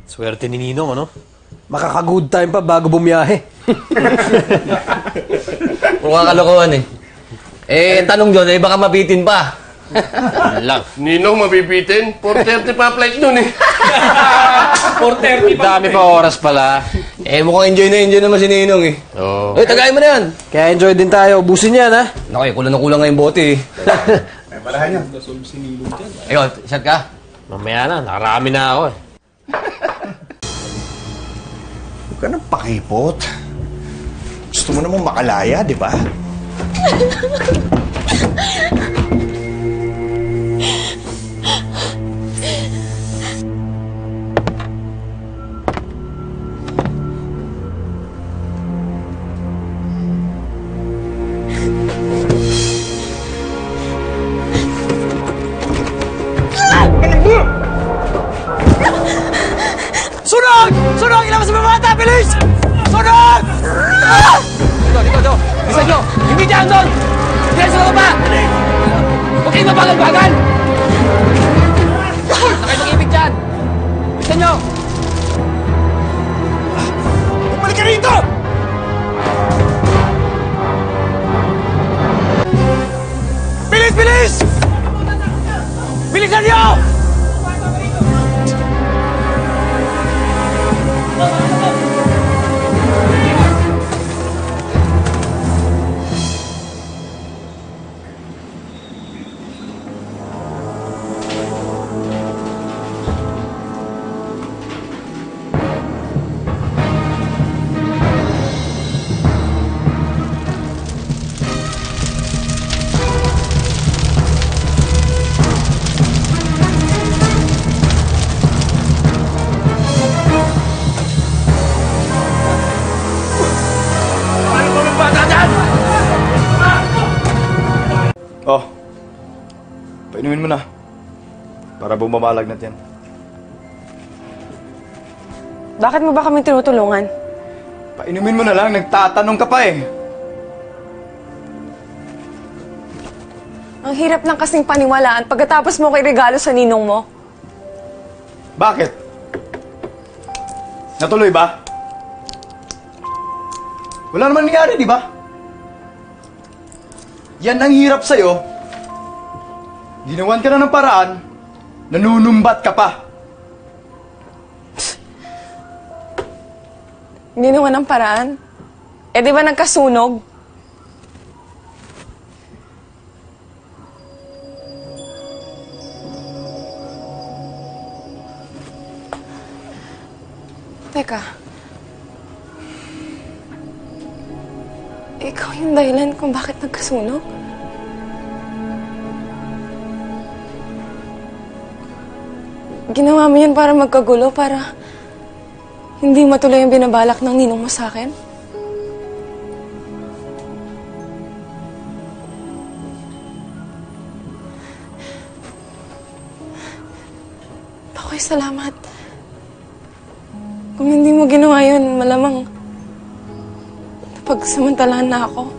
Swerte ni Ninong, ano? Makaka-good time pa bago bumiyahe. Puro kakalokohan eh. Tanong doon, baka mabitin pa. Lang. Ninong mabibitin? 4:30 pa flight nun eh. 4:30 pa. Dami pa oras pala. Mukhang enjoy naman si Ninong eh. Oo. Tagayin mo na yan. Kaya enjoy din tayo. Ubusin yan, ha? Naku, kulang na kulang nga yung bote eh. Ay, marahan yan. Ayun, shot ka. Mamaya na, nakarami na ako eh. Huwag ka nang pakipot. Gusto mo namang makalaya, di ba? Sunog! Sunog! Ilabas mo mga bata! Bilis! Sunog! Dito. Bisa nyo. Hindi dyan doon. Diyan sa baba. Huwag kayong mabagal-bagal. Na kayo mag-ibig dyan. Bisa nyo. Bumalik ka rito! Bilis! Bilis! Bilisan nyo! Oh, painumin mo na. Para bumabalagnat yan. Bakit mo ba kami tinutulungan? Painumin mo na lang, nagtatanong ka pa eh. Ang hirap lang kasing paniwalaan pagkatapos mo kay regalo sa ninong mo. Bakit? Natuloy ba? Wala naman nangyari, di ba? Yan ang hirap sa'yo. Ginawan ka na ng paraan, nanunumbat ka pa. Ginawa ng paraan? Di ba nagkasunog? Teka. Ikaw yung dahilan kung bakit nagkasunog? Ginawa mo yan para magkagulo, para hindi matuloy yung binabalak ng ninong mo sa akin? Okay, salamat. Kung hindi mo ginawa yun, malamang pagsamantalahan na ako.